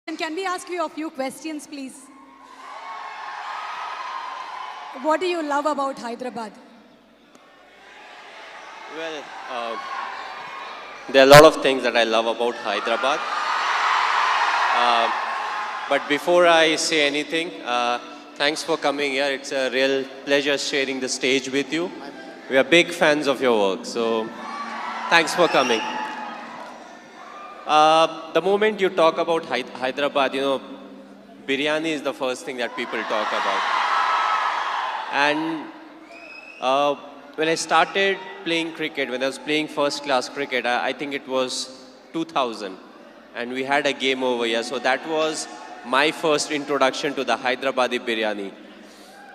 And can we ask you a few questions, please? What do you love about Hyderabad? Well, there are a lot of things that I love about Hyderabad. But before I say anything, thanks for coming here. It's a real pleasure sharing the stage with you. We are big fans of your work, so thanks for coming. The moment you talk about Hyderabad, biryani is the first thing that people talk about. And when I started playing cricket, when I was playing first class cricket, I think it was 2000. And we had a game over here. So that was my first introduction to the Hyderabadi biryani.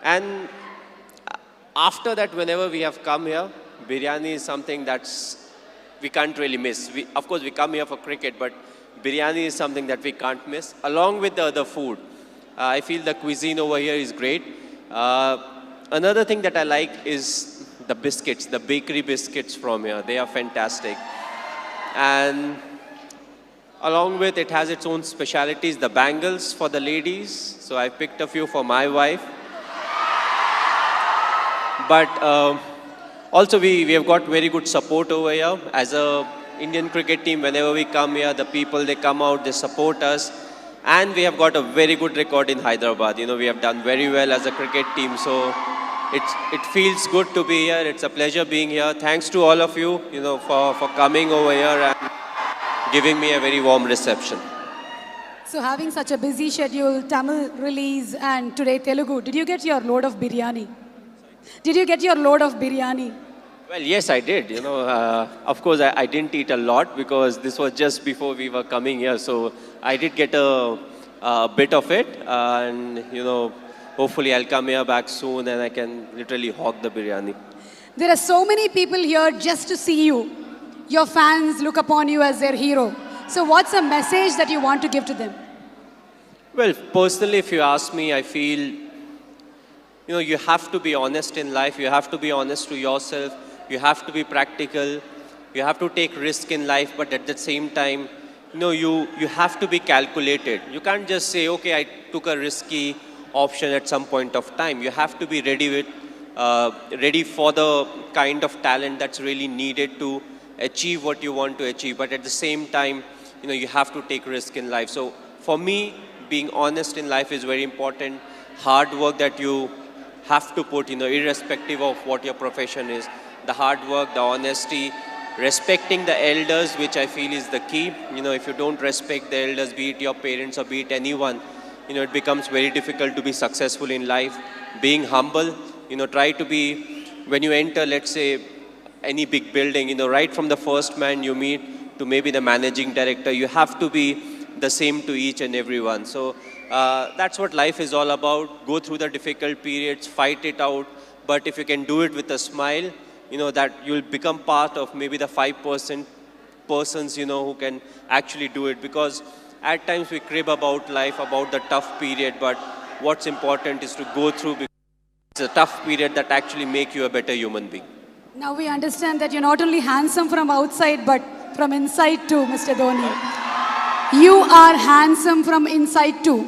And after that, whenever we have come here, biryani is something we can't really miss. Of course, we come here for cricket, but biryani is something that we can't miss, along with the other food. I feel the cuisine over here is great. Another thing that I like is the biscuits, the bakery biscuits from here. They are fantastic. And along with it has its own specialities, the bangles for the ladies. So I picked a few for my wife. But also we have got very good support over here. As a Indian cricket team, whenever we come here, the people, they come out, they support us. And we have got a very good record in Hyderabad. We have done very well as a cricket team. So it feels good to be here. It's a pleasure being here. Thanks to all of you, for coming over here and giving me a very warm reception. So having such a busy schedule, Tamil release and today Telugu, did you get your load of biryani? Did you get your load of biryani? Well, yes, I did. Of course, I didn't eat a lot because this was just before we were coming here. So I did get a bit of it. And, hopefully I'll come here back soon and I can literally hog the biryani. There are so many people here just to see you. Your fans look upon you as their hero. So what's a message that you want to give to them? Well, personally, if you ask me, I feel, you have to be honest in life. You have to be honest to yourself. You have to be practical. You have to take risk in life. But at the same time, you have to be calculated. You can't just say, okay, I took a risky option at some point of time. You have to be ready for the kind of talent that's really needed to achieve what you want to achieve. But at the same time, you have to take risk in life. So for me, being honest in life is very important. Hard work that you have to put, irrespective of what your profession is. The hard work, the honesty, respecting the elders, which I feel is the key. If you don't respect the elders, be it your parents or be it anyone, it becomes very difficult to be successful in life. Being humble, try to be, when you enter, let's say, any big building, right from the first man you meet to maybe the managing director, you have to be the same to each and everyone. So that's what life is all about. Go through the difficult periods, fight it out. But if you can do it with a smile, that you'll become part of maybe the 5% persons, who can actually do it. Because at times we crib about life, about the tough period. But what's important is to go through, because it's a tough period that actually make you a better human being. Now we understand that you're not only handsome from outside, but from inside too, Mr. Dhoni. You are handsome from inside too.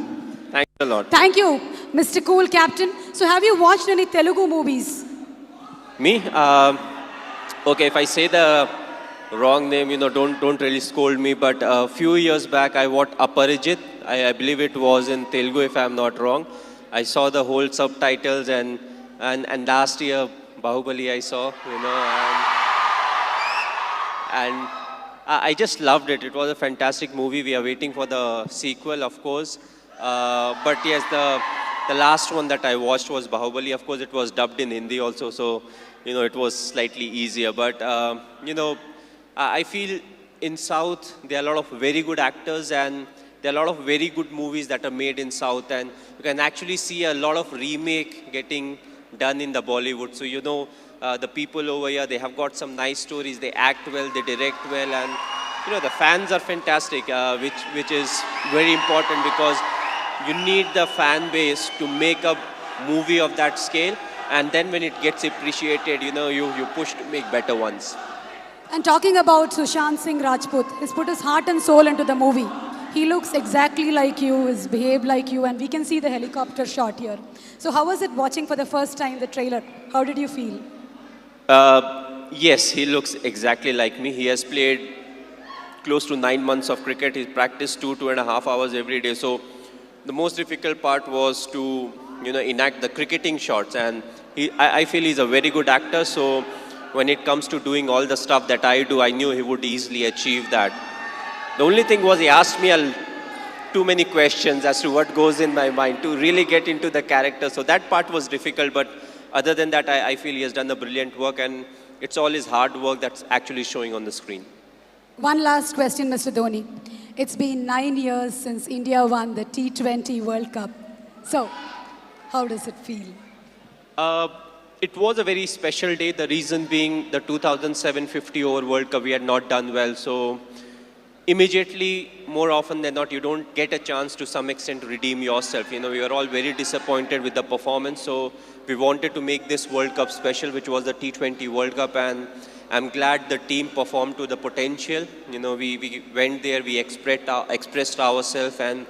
Thanks a lot. Thank you, Mr. Cool Captain. So have you watched any Telugu movies? Me? Okay, if I say the wrong name, don't really scold me. But a few years back, I watched Aparijit. I believe it was in Telugu, if I'm not wrong. I saw the whole subtitles and last year, Bahubali I saw, and I just loved it. It was a fantastic movie. We are waiting for the sequel, of course. But yes, the last one that I watched was Bahubali. Of course, it was dubbed in Hindi also, so, it was slightly easier. But, I feel in South, there are a lot of very good actors and there are a lot of very good movies that are made in South. And you can actually see a lot of remake getting done in the Bollywood. So, the people over here, they have got some nice stories. They act well, they direct well. And, the fans are fantastic, which is very important because you need the fan base to make a movie of that scale. And then when it gets appreciated, you push to make better ones. And talking about Sushant Singh Rajput, he's put his heart and soul into the movie. he looks exactly like you, is behaved like you, and we can see the helicopter shot here. So how was it watching for the first time the trailer? How did you feel? Yes, he looks exactly like me. He has played close to 9 months of cricket. He practiced 2.5 hours every day. So the most difficult part was to, enact the cricketing shots. And I feel he's a very good actor. So when it comes to doing all the stuff that I do, I knew he would easily achieve that. The only thing was he asked me too many questions as to what goes in my mind to really get into the character. So that part was difficult. But other than that, I feel he has done a brilliant work. And it's all his hard work that's actually showing on the screen. One last question, Mr. Dhoni. It's been 9 years since India won the T20 World Cup. So, how does it feel? It was a very special day. The reason being the 2007 50-over World Cup, we had not done well. So, immediately, more often than not, you don't get a chance to some extent to redeem yourself. We were all very disappointed with the performance. So, we wanted to make this World Cup special, which was the T20 World Cup. And I'm glad the team performed to the potential. We went there, we expressed ourselves, and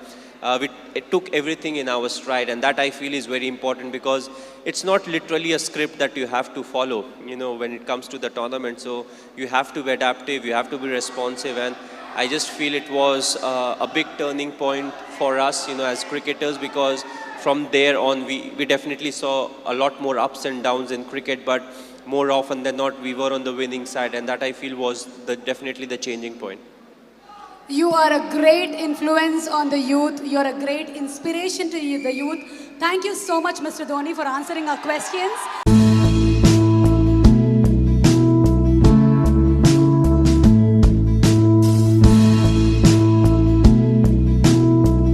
it took everything in our stride. And that I feel is very important because it's not literally a script that you have to follow, when it comes to the tournament. So you have to be adaptive, you have to be responsive. And I just feel it was a big turning point for us, as cricketers, because from there on, we definitely saw a lot more ups and downs in cricket, but more often than not, we were on the winning side, and that I feel was definitely the changing point. You are a great influence on the youth. You are a great inspiration to the youth. Thank you so much, Mr. Dhoni, for answering our questions.